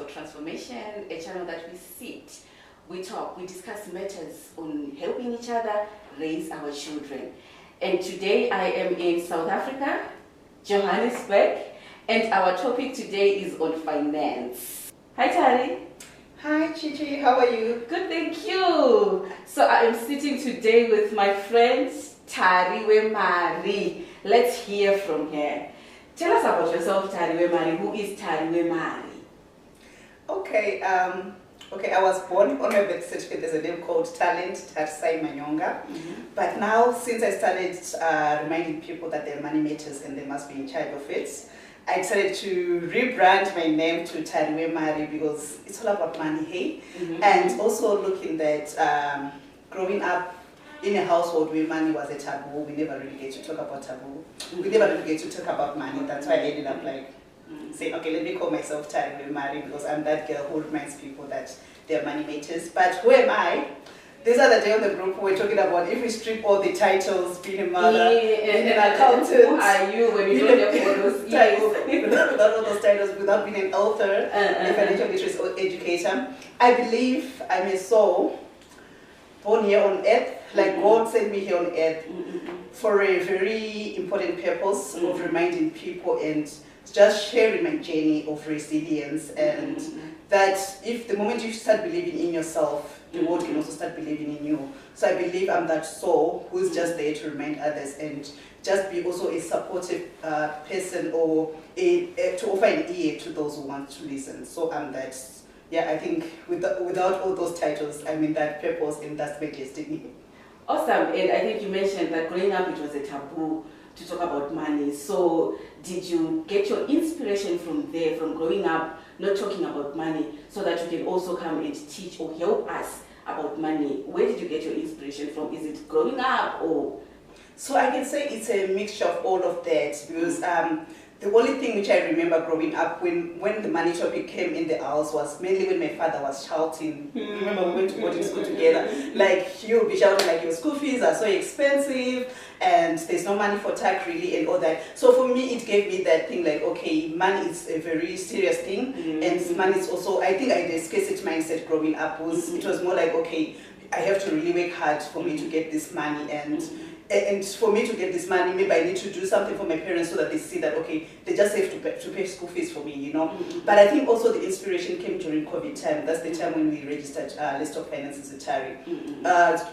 for Transformation, a channel that we sit, we talk, we discuss matters on helping each other raise our children. And today I am in South Africa, Johannesburg, and our topic today is on finance. Hi Tari. Hi Chichi, how are you? Good, thank you. So I am sitting today with my friend Tari Wemari. Let's hear from her. Tell us about yourself, Tari Wemari. Who is Tari Wemari? Okay, I was born on my birth certificate. There's a name called Talent Tarsai Manyonga. But now, since I started reminding people that their money matters and they must be in charge of it, I decided to rebrand my name to Tari Wemari because it's all about money, hey? And also looking that growing up in a household where money was a taboo, we never really get to talk about taboo. We never really get to talk about money. That's why I ended up like saying, okay, let me call myself Tari Wemari because I'm that girl who reminds people that they're money matters. But who am I? This other day on the group we were talking about if we strip all the titles, being a mother, being an accountant. Who are you when you don't have all those titles? Without all those titles, without being an author, a financial literacy or educator. I believe I'm a soul born here on earth, like God sent me here on earth for a very important purpose of reminding people and just sharing my journey of resilience and that if the moment you start believing in yourself, the world can also start believing in you. So I believe I'm that soul who is just there to remind others and just be also a supportive person or to offer an ear to those who want to listen. So I'm that. Yeah, I think without all those titles, I'm in that purpose and that's my destiny. Awesome, and I think you mentioned that growing up it was a taboo to talk about money. So did you get your inspiration from there, from growing up not talking about money, so that you can also come and teach or help us about money? Where did you get your inspiration from? Is it growing up or? So I can say it's a mixture of all of that because the only thing which I remember growing up when the money topic came in the house was mainly when my father was shouting. Remember we went to boarding school together. Like he'll be shouting like your school fees are so expensive and there's no money for tax really and all that. So for me it gave me that thing like okay, money is a very serious thing and money is also, I think I had a scarcity mindset growing up. It was more like okay, I have to really work hard for me to get this money and for me to get this money, maybe I need to do something for my parents so that they see that, okay, they just have to pay school fees for me, you know. But I think also the inspiration came during COVID time. That's the time when we registered List of Finances with Tari.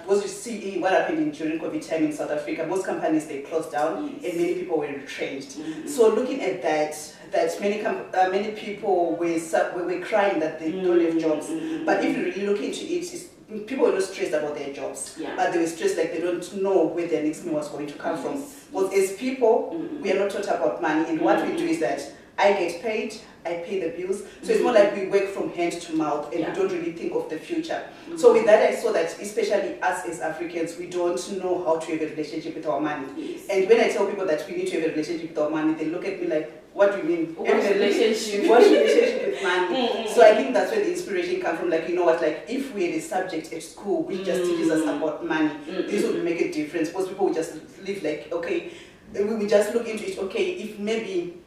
Was you see what happened during COVID time in South Africa. Most companies, they closed down and many people were retrenched. So looking at that many people were crying that they don't have jobs. But if you really look into it, people were not stressed about their jobs, but they were stressed like they don't know where their next meal was going to come from. But as people, we are not taught about money, and what we do is that I get paid, I pay the bills. So it's more like we work from hand to mouth and we don't really think of the future. So with that I saw that especially us as Africans, we don't know how to have a relationship with our money. And when I tell people that we need to have a relationship with our money, they look at me like, what do you mean? What relationship? What relationship with money? So I think that's where the inspiration comes from. Like, you know what, like if we had a subject at school which just teaches us about money, this would make a difference. Most people would just live like, okay, we would just look into it, okay, if maybe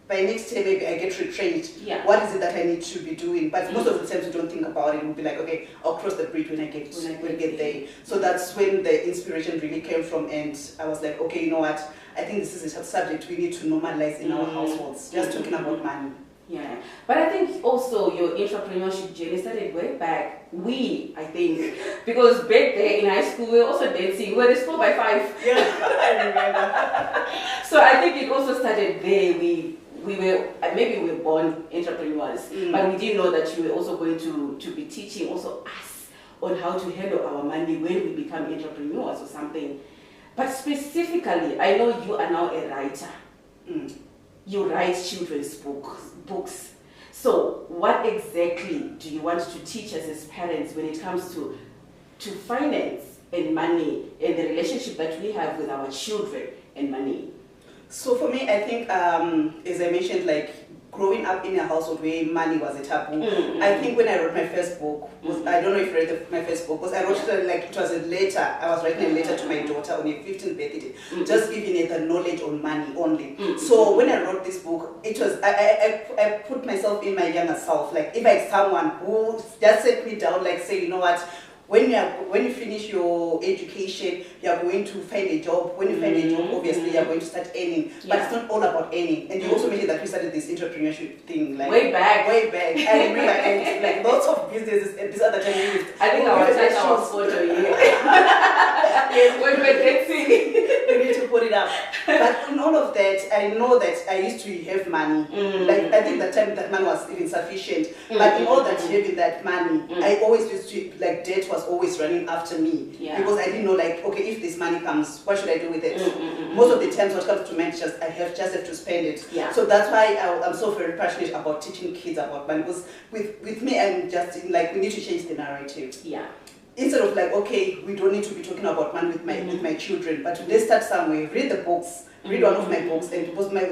by next year maybe I get retrenched, what is it that I need to be doing? But most of the times we don't think about it. We'll be like, okay, I'll cross the bridge when I get there. So that's when the inspiration really came from, and I was like, okay, you know what? I think this is a subject we need to normalize in our households, just talking about money. Yeah, but I think also your entrepreneurship journey started way back. I think, because back there in high school we were also dancing. We were the school by 5. Yeah, I remember. So I think it also started there. We were, maybe we were born entrepreneurs, but we didn't know that you were also going to be teaching also us on how to handle our money when we become entrepreneurs or something. But specifically, I know you are now a writer. You write children's books. So what exactly do you want to teach us as parents when it comes to finance and money and the relationship that we have with our children and money? So for me, I think, as I mentioned, like growing up in a household where money was a taboo. I think when I wrote my first book, I don't know if you read my first book, because I wrote it like it was a letter. I was writing a letter to my daughter on her 15th birthday, just giving her the knowledge on money only. So when I wrote this book, it was I put myself in my younger self. Like if I had someone who just set me down, like say, you know what, when you finish your education, you are going to find a job. When you find a job, obviously you are going to start earning. But it's not all about earning. And you also mentioned that we started this entrepreneurship thing like way back. I remember, and like lots of businesses at this other time. I think I was photo here. Yes, when we're dating, we need to put it up. But in all of that, I know that I used to have money. Like I think that time that money was even sufficient. But in all that having that money, I always used to like debt was always running after me because I didn't know like, okay, if this money comes, what should I do with it? Most of the times what comes to me, I just have to spend it. So that's why I'm so very passionate about teaching kids about money, because with me I'm just in, like, we need to change the narrative. Instead of like, okay, we don't need to be talking about money with my children, but let's start somewhere. Read the books. Read one of my books, and because my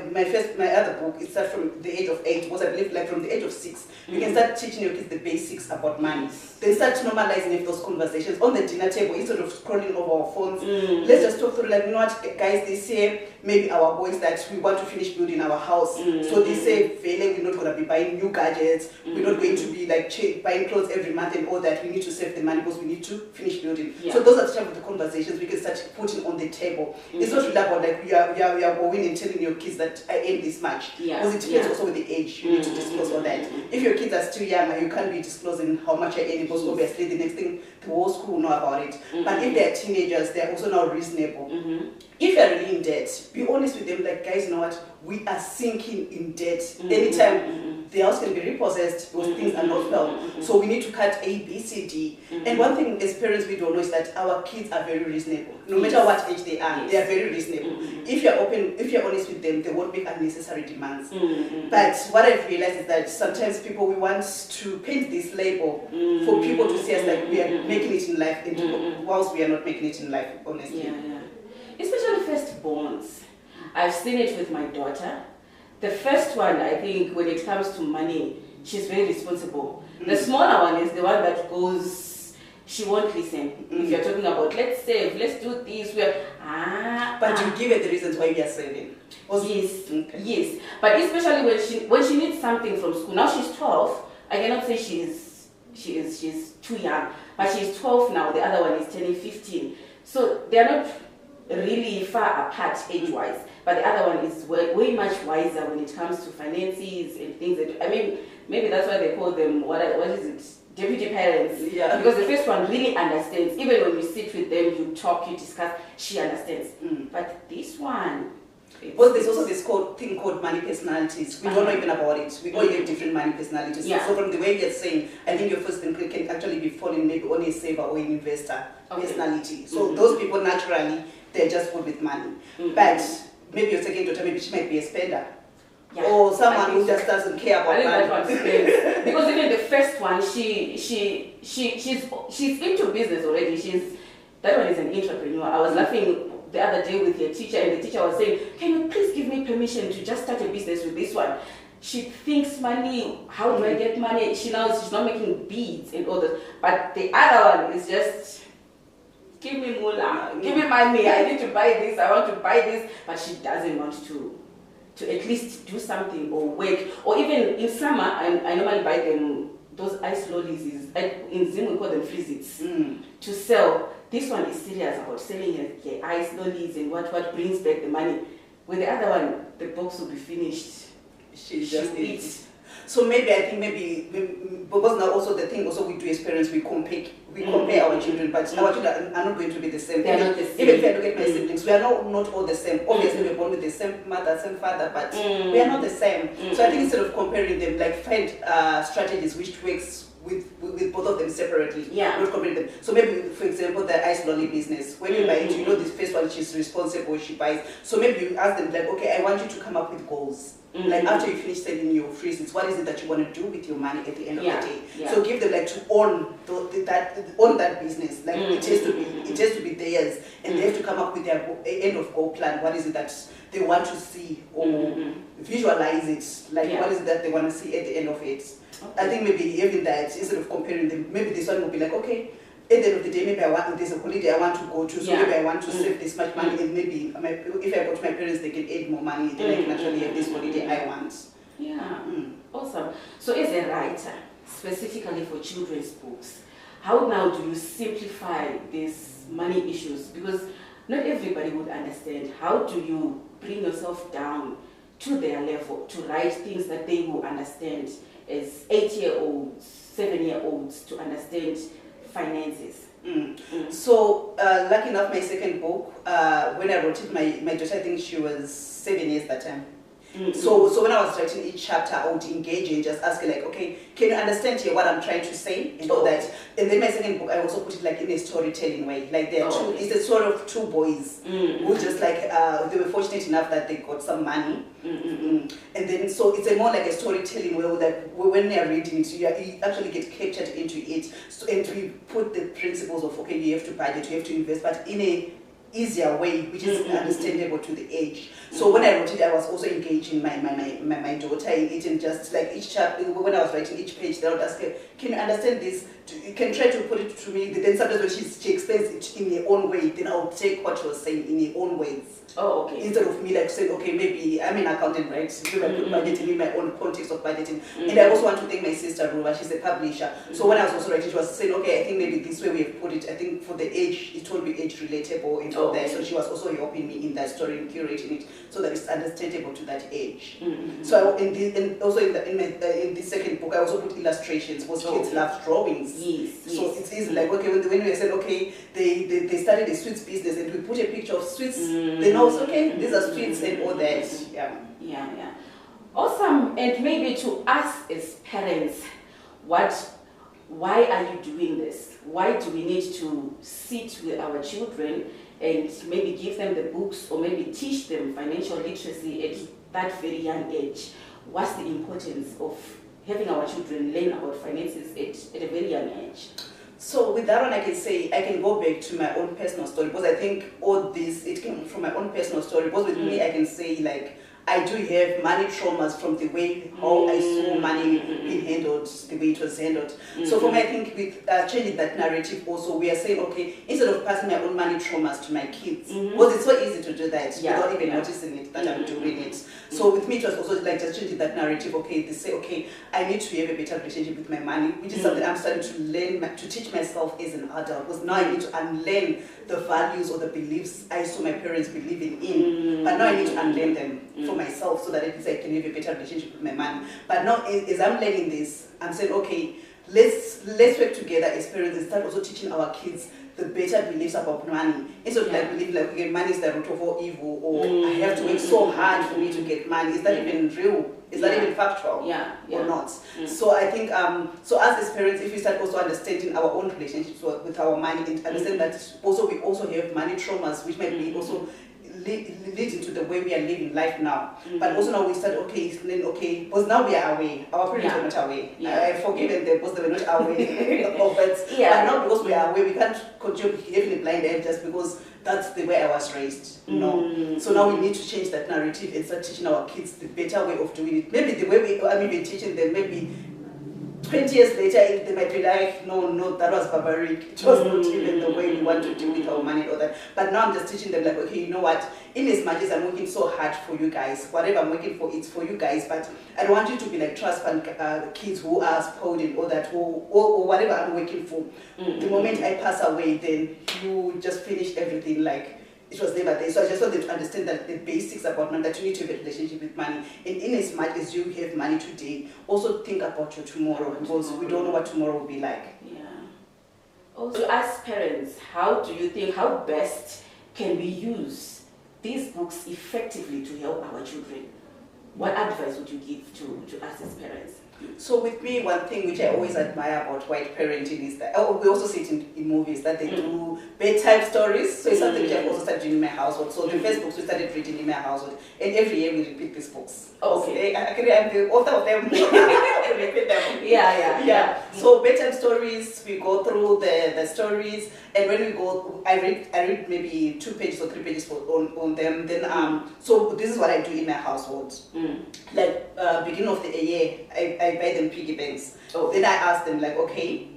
other book, it starts from the age of 8, because I believe like from the age of 6, you can start teaching your kids the basics about money. Then start normalizing those conversations on the dinner table instead of scrolling over our phones. Let's just talk through like, you know what, guys, this year maybe our boys that we want to finish building our house. So they say, Vele, we're not going to be buying new gadgets. We're not going to be like buying clothes every month and all that. We need to save the money because we need to finish building. So those are the type of the conversations we can start putting on the table. It's not really about like we are going and telling your kids that I earn this much. Because it depends also with the age. You need to disclose all that. If your kids are still young, you can't be disclosing how much you're earning, because obviously the next thing the whole school will know about it. But if they're teenagers, they're also now reasonable. If you're really in debt, be honest with them, like, guys, you know what, we are sinking in debt. Anytime the house can be repossessed, those things are not felt. So we need to cut A, B, C, D. And one thing as parents we don't know is that our kids are very reasonable. No matter what age they are, they are very reasonable. If you're honest with them, they won't make unnecessary demands. But what I've realized is that sometimes we want to paint this label for people to see us like we are making it in life, and whilst we are not making it in life, honestly. Especially firstborns. I've seen it with my daughter. The first one, I think, when it comes to money, she's very responsible. The smaller one is the one that goes, she won't listen. If you're talking about, let's save, let's do this, but you give her the reasons why you are saving. Yes. But especially when she needs something from school. Now she's 12. I cannot say she's too young, but she's 12 now. The other one is turning 15. So they are not really far apart age-wise, but the other one is way much wiser when it comes to finances and things. Maybe that's why they call them, what is it, deputy parents. Because the first one really understands. Even when you sit with them, you talk, you discuss, she understands. But this one, well, there's also this thing called money personalities. We don't know even about it. We all have different money personalities. So from the way you're saying, I think your first thing can actually be falling maybe on a saver or an investor personality. So those people naturally, they're just good with money. But maybe your second daughter, maybe she might be a spender. Or someone who just doesn't care about money. Because even the first one, she's into business already. That one is an entrepreneur. I was laughing the other day with your teacher, and the teacher was saying, can you please give me permission to just start a business with this one? She thinks money, how do I get money? She's not making beads and all that. But the other one is just, give me moolah, give me money, I need to buy this, I want to buy this. But she doesn't want to at least do something or work. Or even in summer, I normally buy them those ice lollies. In Zim we call them frizzits, to sell. This one is serious about selling her ice lollies and what brings back the money. With the other one, the box will be finished. She just eats. So maybe I think because now also the thing also we do as parents, we compare our children, but our children are not going to be the same. They are not the same. Even if I look at my siblings, we are not all the same. Obviously we're born with the same mother, same father, but we are not the same. So I think instead of comparing them, like find strategies which works with both of them separately, Yeah. not comparing them. So maybe, for example, the ice lolly business, when you buy it, you know this first one, she's responsible, she buys. So maybe you ask them, like, okay, I want you to come up with goals. Like after you finish selling your freezes, what is it that you want to do with your money at the end of the day? Yeah. So give them like to own that business. Like it has to be theirs, and they have to come up with their end of goal plan. What is it that they want to see or visualize it? Like what is it that they want to see at the end of it? Okay. I think maybe having that instead of comparing them, maybe this one will be like, okay, at the end of the day, maybe there's a holiday I want to go to, so maybe I want to save this much money, and maybe if I go to my parents, they can add more money, then I can actually have this holiday I want. Yeah, awesome. So as a writer, specifically for children's books, how now do you simplify these money issues? Because not everybody would understand. How do you bring yourself down to their level to write things that they will understand as 8-year-olds, 7-year-olds to understand finances? So, lucky enough, my second book, when I wrote it, my daughter, I think she was 7 years that time. So when I was writing each chapter, I would engage and just ask her like, okay, can you understand here what I'm trying to say and all that? And then my second book, I also put it like in a storytelling way. Like there are two, it's a story of two boys who just like, they were fortunate enough that they got some money. And then, so it's a more like a storytelling way that when they're reading it, you actually get captured into it. So, and we put the principles of, okay, you have to budget, you have to invest, but in a easier way, which is understandable to the age. So when I wrote it, I was also engaging my daughter in it, and just like each chapter, when I was writing each page, they would ask her, can you understand this? You can try to put it to me. Then sometimes when she explains it in her own way, then I'll take what she was saying in her own words. Oh, okay. Instead of me like saying, okay, maybe I'm an accountant, right? So I put budgeting in my own context of budgeting. And I also want to thank my sister, Ruba, she's a publisher. So when I was also writing, she was saying, okay, I think maybe this way we have put it, I think for the age, it will be age relatable and all that. So she was also helping me in that story and curating it so that it's understandable to that age. So in this second book, I also put illustrations because kids love drawings. So it's easy, like, okay, when we said, okay, they started a sweets business and we put a picture of sweets, they know, okay, these are sweets and all that. Yeah. Awesome. And maybe to us as parents, why are you doing this? Why do we need to sit with our children and maybe give them the books or maybe teach them financial literacy at that very young age? What's the importance of having our children learn about finances at a very young age? So with that one, I can say, I can go back to my own personal story, because I think all this, it came from my own personal story, because with me, I can say, like, I do have money traumas from the way how I saw money being handled, the way it was handled. So for me, I think with changing that narrative also, we are saying, okay, instead of passing my own money traumas to my kids, because it's so easy to do that without even noticing it, that I'm doing it. So with me, it was also like just changing that narrative. Okay, they say, okay, I need to have a better relationship with my money, which is something I'm starting to learn, to teach myself as an adult, because now I need to unlearn the values or the beliefs I saw my parents believing in, but now I need to unlearn them for myself so that at least I can have a better relationship with my money. But now as I'm learning this, I'm saying, okay, let's work together as parents and start also teaching our kids the better beliefs about money. Instead of like believing like, okay, money is the root of all evil, or I have to work so hard for me to get money. Is that even real? Is that even factual or not? So I think, so us as parents, if we start also understanding our own relationships with our money and understand that also we also have money traumas, which might be also leading to the way we are living life now. But also now we start, okay, because now we are aware. Our parents were not aware. I've forgiven them because they were not aware of it. But now because we are aware, we can't continue having a blind eye just because that's the way I was raised. No. So now we need to change that narrative and start teaching our kids the better way of doing it. Maybe the way I'm even teaching them, maybe 20 years later, they might be like, no, that was barbaric. It was not even the way we want to do with our money and all that. But now I'm just teaching them like, okay, you know what? In as much as I'm working so hard for you guys, whatever I'm working for, it's for you guys. But I don't want you to be like trust fund kids who are spoiled and all that, or whatever I'm working for. The moment I pass away, then you just finish everything like it was never there. So I just want them to understand that the basics about money, that you need to have a relationship with money. And in as much as you have money today, also think about your tomorrow, because we don't know what tomorrow will be like. Also, as parents, how do you think, how best can we use these books effectively to help our children? What advice would you give to us as parents? So with me, one thing which I always admire about white parenting is that, we also see it in movies, that they do bedtime stories. So it's something which I've also started doing in my household. So the first books we started reading in my household, and every year we repeat these books. Okay. Actually, I'm the author of them. We repeat them. Yeah. So bedtime stories, we go through the stories, and when we go, I read maybe 2 pages or 3 pages on them. Then so this is what I do in my household. Like beginning of the year, I buy them piggy banks. Then I ask them like, okay,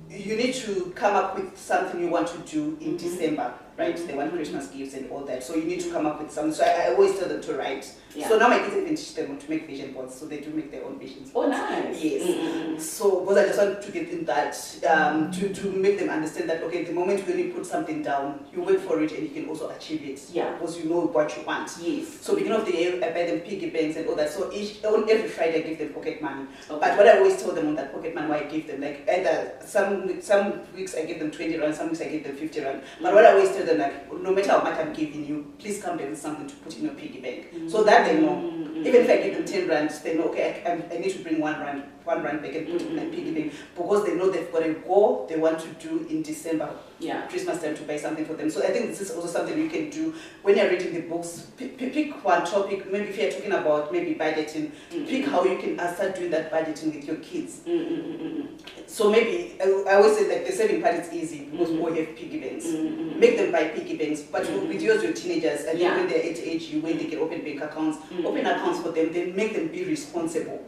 you need to come up with something you want to do in December, right? They want Christmas gifts and all that. So you need to come up with something. So I always tell them to write. Yeah. So now my kids even teach them to make vision boards. So they do make their own vision boards. Oh, nice. Yes. So because I just want to get in that, to make them understand that, okay, the moment when you put something down, you work for it and you can also achieve it. Yeah. Because you know what you want. Yes. So beginning of the year, I buy them piggy banks and all that. So every Friday I give them pocket money. Okay. But what I always tell them on that pocket money, what I give them, like either some weeks I give them 20 rand, some weeks I give them 50 rand. But what I always tell them, like, no matter how much I'm giving you, please come back with something to put in your piggy bank. So that they know. Even if I give them 10 rand, they know, okay, I need to bring 1 rand back and put it in my piggy bank, because they know they've got a goal they want to do in December, Christmas time, to buy something for them. So I think this is also something you can do when you're reading the books. Pick one topic. Maybe if you're talking about maybe budgeting, pick how you can start doing that budgeting with your kids. So maybe I always say, like, the saving part is easy because we all have piggy banks. Make them buy piggy banks, but with your teenagers, and then when they're at age when they can open bank accounts, open accounts for them. Then make them be responsible.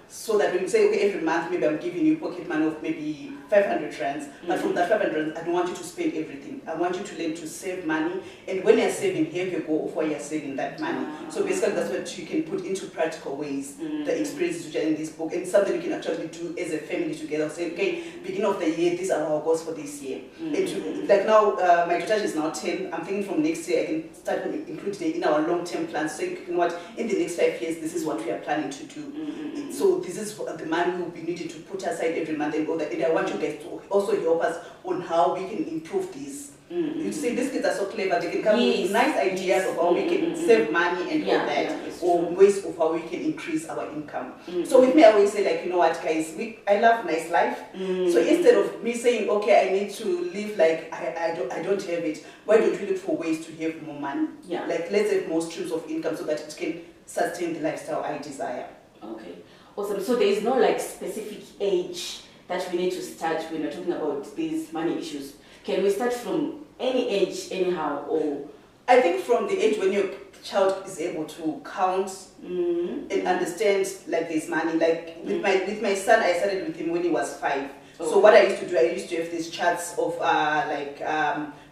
So that when you say, okay, every month maybe I'm giving you pocket money of maybe 500 rands, but from that 500 rands, I don't want you to spend everything. I want you to learn to save money, and when you're saving, have your goal of why you're saving that money. So basically, that's what you can put into practical ways, the experiences which are in this book, and something you can actually do as a family together. Say, okay, beginning of the year, these are our goals for this year. And like now, my daughter is now 10. I'm thinking from next year I can start including it in our long-term plans. So you know what, in the next 5 years, this is what we are planning to do. So this is the money we'll be needing to put aside every month and all that. And I want you guys to also help us on how we can improve this. You see, these kids are so clever. They can come with nice ideas of how we can save money and all that, or ways of how we can increase our income. So with me, I always say, like, you know what, guys, I love nice life. So instead of me saying, okay, I need to live like I don't have it, why don't we look for ways to have more money? Like, let's have more streams of income so that it can sustain the lifestyle I desire. Okay, awesome. So there is no like specific age that we need to start when we're talking about these money issues. Can we start from any age, anyhow, or? I think from the age when your child is able to count and understand, like, this money. Like with my son, I started with him when he was 5. So what I used to do, I used to have these charts of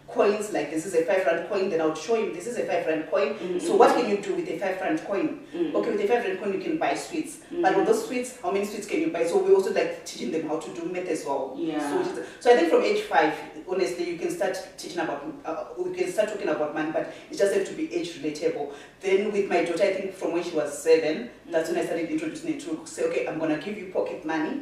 coins, like this is a 5 rand coin, then I would show him this is a 5 rand coin. So what can you do with a 5 rand coin? Okay, with a 5 rand coin you can buy sweets. But with those sweets, how many sweets can you buy? So we also like teaching them how to do math as well. So I think from age 5, honestly, you can start teaching about, we can start talking about money, but it just has to be age relatable. Then with my daughter, I think from when she was 7, that's when I started introducing it to say, okay, I'm gonna give you pocket money,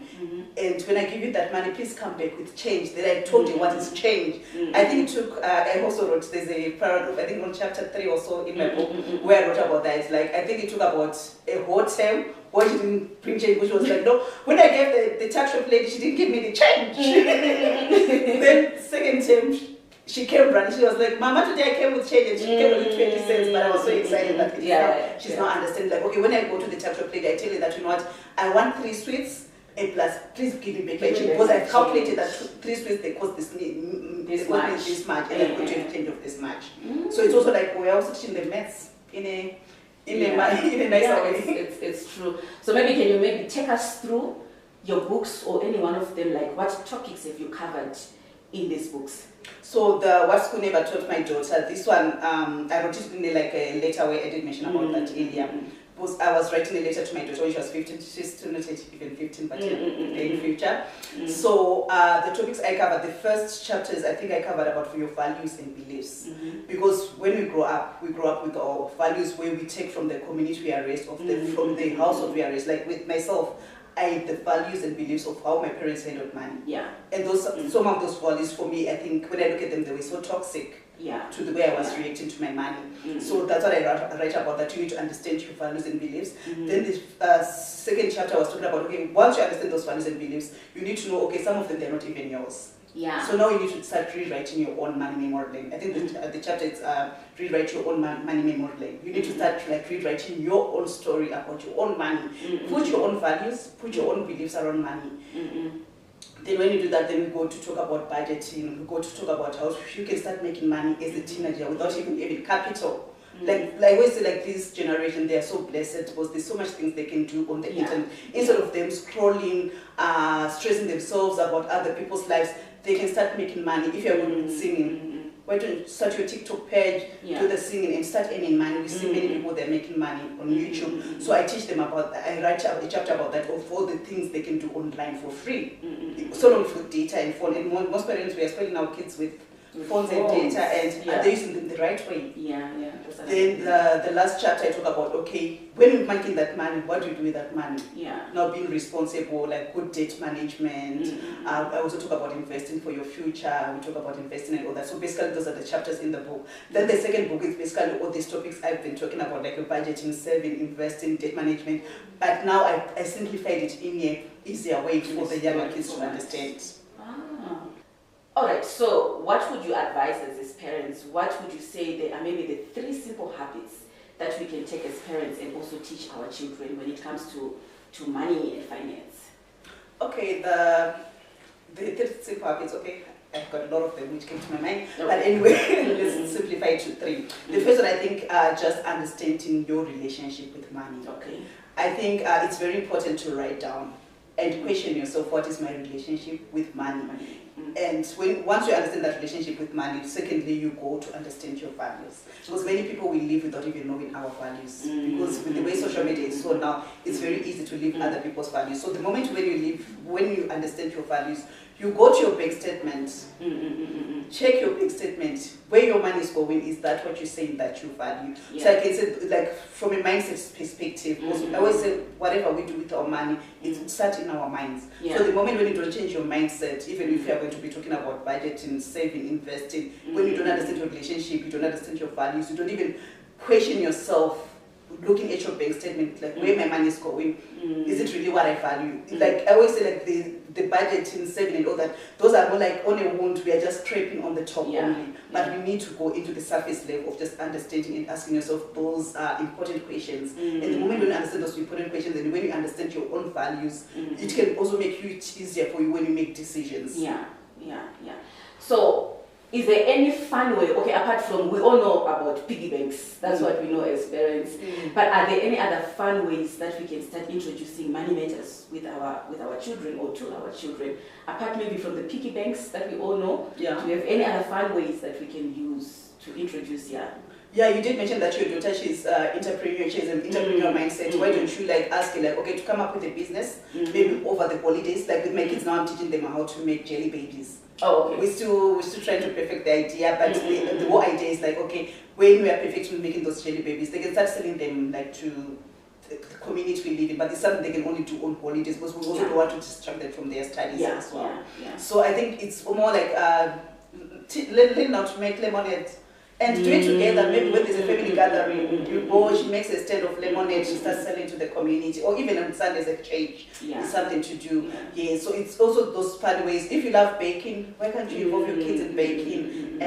and when I give you that money, please come back with change. Then I told you what is change. I think it took, I also wrote, there's a paragraph, I think on chapter 3 or so in my book, where I wrote about that. It's like, I think it took about a whole term where she didn't bring change, which was like, no, when I gave the tax shop lady, she didn't give me the change. Then second term, she came running. She was like, Mama, today I came with change, and she came with 20 cents, but I was so excited that she's not understanding. Like, okay, when I go to the tax shop lady, I tell her that, you know what, I want 3 sweets, and plus, please give me back my change, because I calculated that 3 sweets, they cost this much, and I'm going to have change of this much. So it's also like, we're also teaching the maths in a nicer way. It's true. So maybe can you take us through your books, or any one of them, like what topics have you covered in these books? So the What School Never Taught My Daughter, this one, I wrote it in a letter where I did mention about that earlier. Because I was writing a letter to my daughter when she was 15. She's still not even 15, but in future. So the topics I covered, the first chapters, I think I covered about your values and beliefs. Because when we grow up with our values where we take from the community we are raised, from the household we are raised. Like with myself, I had the values and beliefs of how my parents handled money. And some of those values for me, I think when I look at them, they were so toxic. to the way I was reacting to my money. So that's what I write about, that you need to understand your values and beliefs. Then the second chapter I was talking about, okay, once you understand those values and beliefs, you need to know, okay, some of them they're not even yours. So now you need to start rewriting your own money memory lane. I think the chapter is rewrite your own money memory lane. You need to start like rewriting your own story about your own money. Put your own values, put your own beliefs around money. Then when you do that, then we go to talk about budgeting. We go to talk about how you can start making money as a teenager without even having capital. Like we say, like this generation, they are so blessed because there's so much things they can do on the internet. Instead of them scrolling, stressing themselves about other people's lives, they can start making money. If you're good with singing, why don't you start your TikTok page, do the singing and start earning money? We see many people, they're making money on YouTube. So I teach them about that. I write a chapter about that, of all the things they can do online for free. So long for data and phone. And most parents, we are spoiling our kids with phones and data, and are they using them the right way? Then the last chapter I talk about, okay, when you're making that money, what do you do with that money? Now being responsible, like good debt management. I also talk about investing for your future. We talk about investing and all that. So basically those are the chapters in the book. Then the second book is basically all these topics I've been talking about, like budgeting, saving, investing, debt management. But now I simplified it in an easier way for the younger kids to understand. Alright, so what would you advise as parents? What would you say are maybe the 3 simple habits that we can take as parents and also teach our children when it comes to money and finance? Okay, the 3 simple habits, okay, I've got a lot of them which came to my mind. But anyway, let's simplify it to 3. The first one, I think, just understanding your relationship with money. I think it's very important to write down and question yourself, what is my relationship with money? And once you understand that relationship with money, secondly, you go to understand your values. Because many people will live without even knowing our values. Because with the way social media is so now, it's very easy to live other people's values. So the moment when you understand your values, you go to your bank statement, check your bank statement, where your money is going, is that what you're saying that you value? So I can say, like, from a mindset perspective, I always say, whatever we do with our money, it starts in our minds. So the moment when you don't change your mindset, even if you are going to be talking about budgeting, saving, investing, when you don't understand your relationship, you don't understand your values, you don't even question yourself, looking at your bank statement, like where my money is going, is it really what I value? Like I always say, like the budgeting, saving and all that, those are more like on a wound, we are just scraping on the top only. But we need to go into the surface level of just understanding and asking yourself those important questions. And the moment when you understand those important questions, and when you understand your own values, it can also make it easier for you when you make decisions. So is there any fun way, okay, apart from, we all know about piggy banks, that's what we know as parents, but are there any other fun ways that we can start introducing money matters with our children or to our children, apart maybe from the piggy banks that we all know? Do we have any other fun ways that we can use to introduce? Yeah, you did mention that your daughter, she's entrepreneur, she has an entrepreneurial mindset. Why don't you like ask her, like, okay, to come up with a business, maybe over the holidays, like with my kids now, I'm teaching them how to make jelly babies. We're still trying to perfect the idea, but the whole idea is like, okay, when we are perfect with making those jelly babies, they can start selling them like to the community we live in, but it's something they can only do on holidays because we also don't want to distract them from their studies as well. So I think it's more like learning how to make lemonade. And do it together, maybe when there's a family gathering, you go, she makes a stand of lemonade, she starts selling to the community, or even on Sundays at church, it's something to do. So it's also those fun ways. If you love baking, why can't you involve your kids in baking?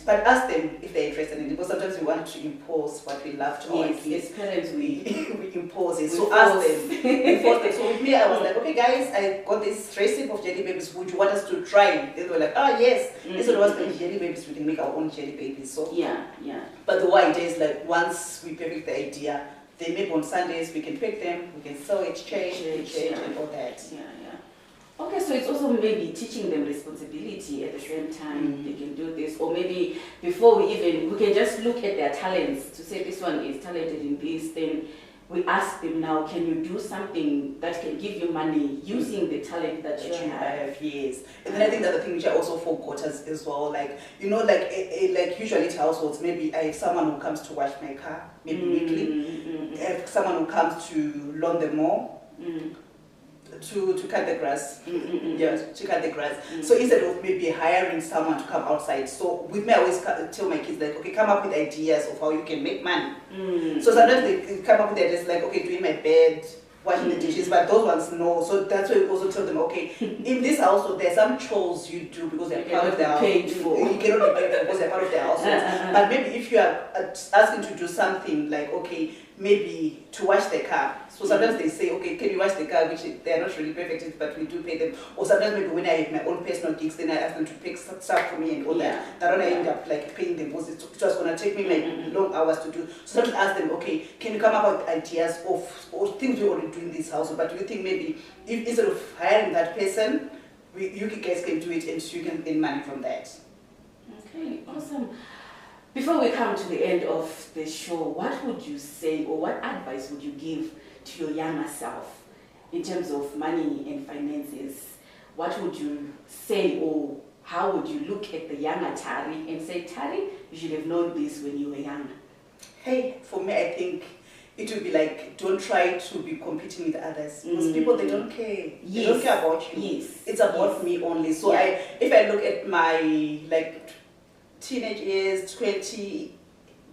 But ask them if they're interested in it, because sometimes we want to impose what we love to our kids. Parents, we impose it. So ask them. So with me, I was like, okay guys, I got this recipe of jelly babies, would you want us to try? They were like, oh yes, instead of us making jelly babies, we can make our own jelly babies. So but the whole idea is like once we perfect the idea, they maybe on Sundays we can pick them, we can sell exchange and all that. Okay, so it's also maybe teaching them responsibility at the same time. They can do this, or maybe before we can just look at their talents to say this one is talented in this, then we ask them now, can you do something that can give you money using the talent that you have? Yes. And then I think the other thing which I also forgot as well, like, you know, like usually at households, maybe I have someone who comes to wash my car, maybe weekly. I have someone who comes to lawn the mower. to cut the grass. Yeah, to cut the grass. Mm. So instead of maybe hiring someone to come outside, so with me I always tell my kids like, okay, come up with ideas of how you can make money. So sometimes they come up with ideas like, okay, doing my bed, washing the dishes, but those ones no. So that's why we also tell them, okay, in this household there are some chores you do because they're part of the house. Paid for. You cannot be paid for because they're part of the household. But maybe if you are asking to do something like, okay, maybe to wash the car. So sometimes they say, okay, can you wash the car, which they are not really perfect, but we do pay them. Or sometimes maybe when I have my own personal gigs, then I ask them to pick stuff for me and all that. That when I end up like paying them because it was going to take me like long hours to do. So sometimes ask them, okay, can you come up with ideas of or things we already do in this house? But do you think maybe if instead of hiring that person, you guys can do it and you can earn money from that? Okay, awesome. Before we come to the end of the show, what would you say or what advice would you give to your younger self in terms of money and finances? What would you say, or how would you look at the younger Tari and say, Tari, you should have known this when you were young? Hey, for me, I think it would be like, don't try to be competing with others. Because people, they don't care. Yes. They don't care about you. Yes. It's about me only. So if I look at my like teenage years, early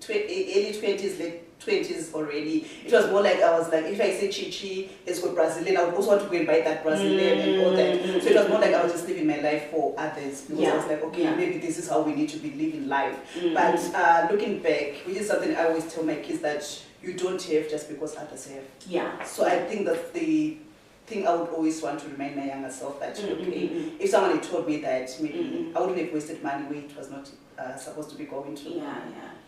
20s, late 20s already, it was more like I was like, if I say Chichi, it's got Brazilian, I would also want to go and buy that Brazilian and all that. So it was more like I was just living my life for others. Because I was like, okay, maybe this is how we need to be living life. But looking back, which is something I always tell my kids, that you don't have just because others have. Yeah. So I think that's the thing I would always want to remind my younger self, that okay, if someone had told me that, maybe I wouldn't have wasted money where it was not supposed to be going to. Yeah,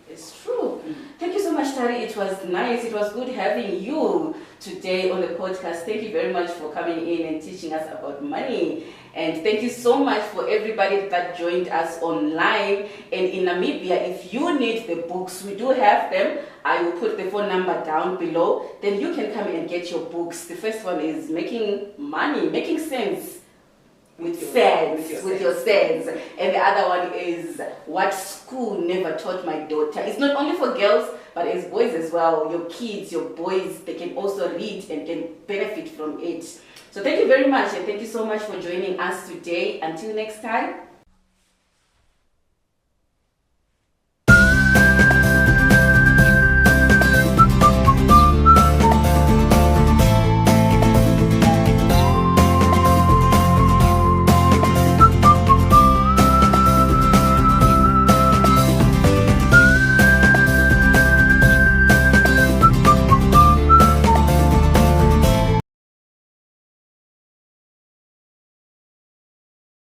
it's true. Thank you so much, Tari. It was nice. It was good having you today on the podcast. Thank you very much for coming in and teaching us about money. And thank you so much for everybody that joined us online. And in Namibia, if you need the books, we do have them. I will put the phone number down below. Then you can come and get your books. The first one is Making Money, Making Sense with your sense. And the other one is What School Never Taught My Daughter. It's not only for girls, but as boys as well. Your kids, your boys, they can also read and can benefit from it. So thank you very much, and thank you so much for joining us today. Until next time.